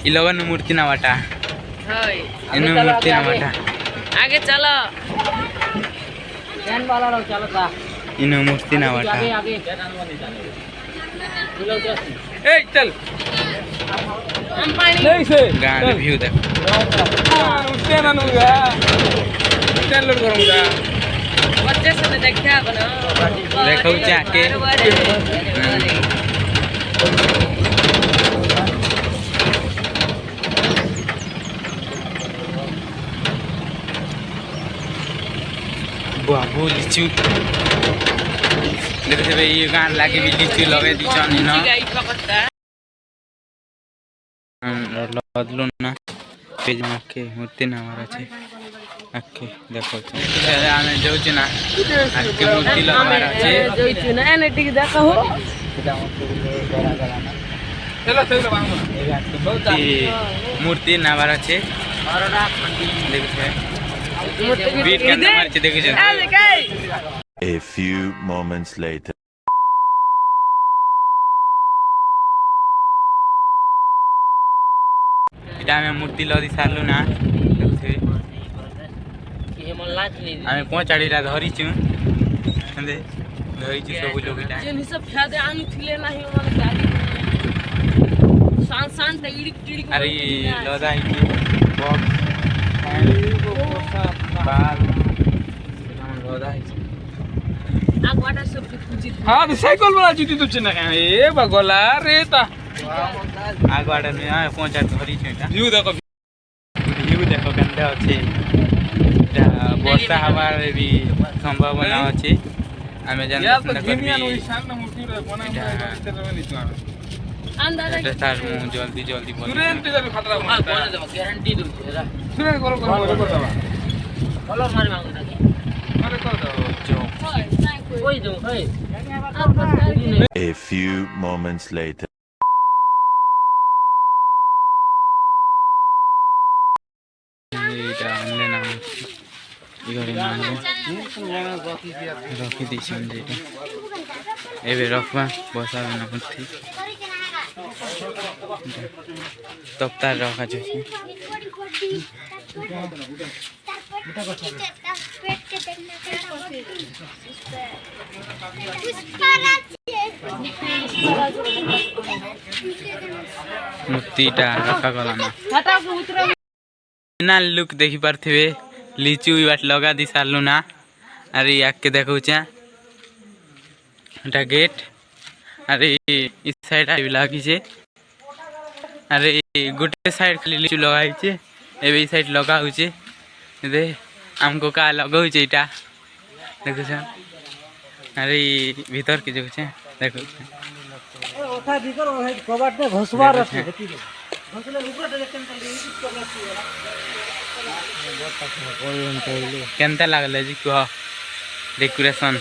इ लोगन मूर्ति ना बाटा हाय इन्हें मूर्ति ना बाटा आगे चलो फैन वाला लोग चलो सा इन्हें मूर्ति ना बाटा आगे आगे ए चल हम पानी नहीं से गांव व्यू देख उठते ना नुगा उठते लोड करूंगा बच्चे से देखा बना देखो जाके बाबू लिचू देखते भाई ये गान लागे भी लिचू लगे दी चनी ना लदलो ना पेज में के मूर्ति ना मारा छे आके देखो आने जाऊ छी ना आके मूर्ति लगा मारा छे जोई छु ना एने टिक देखो हो चलो चलो मूर्ति ना मारा छे देखते बीट के मार छे देखै छे A few moments later. इटा में मूर्ति लदी सारलु ना देखै ये मन लाच ली आमे पहुंचाडीला धरी छु हंदे धरी छु सब लोग इटा जेन सब फायदे आनी थिले नाही मन गाड़ी शान शान ते इडिक टिडिक अरे लदा है कि बॉक्स बाल लदा है आग वाटर सब की पूजी हां तो साइकिल वाला जुती तो चिन्ह का ए बगला रे ता आग वाटर में आ पहुंचा धरी छु इटा व्यू देखो व्यू देखो केनते अछि वर्षा हवा भी संभावना अछि आमे या जान तो दुनिया नो सामने मूर्ति रे बना इते नहीं तो अंदर स्टार जल्दी जल्दी बोल तुरंत जब खतरा हां होता बोल दे गारंटी दूं जरा तुरंत करो दबा कलर मार मांगो ना अरे कर दो जो कोई दूं ओए A few moments later. এটা আনলে না ইগরে না রকি দিছেন যেটা এবে রকমা বসাবে না মধ্যে তক্তার রাখা যাচ্ছে মূর্তিটা রাখা গলা না हटाओ के उतरो ना लुक देखी पार्थिवे लीचू बाट लगा दी सारलु ना अरे आके देखौ छे एटा गेट अरे इस साइड आइ लागी छे अरे गोटे साइड खाली लीचू लगाई छे एबे ई साइड लगा हो छे दे हमको का लगाउ छे एटा देखो छे अरे भीतर के देखो छे देखो ओथा दिकर ओहे कबाट में घसवा रखे घसले ऊपर देखन केनता लागले जी कह डेकोरेशन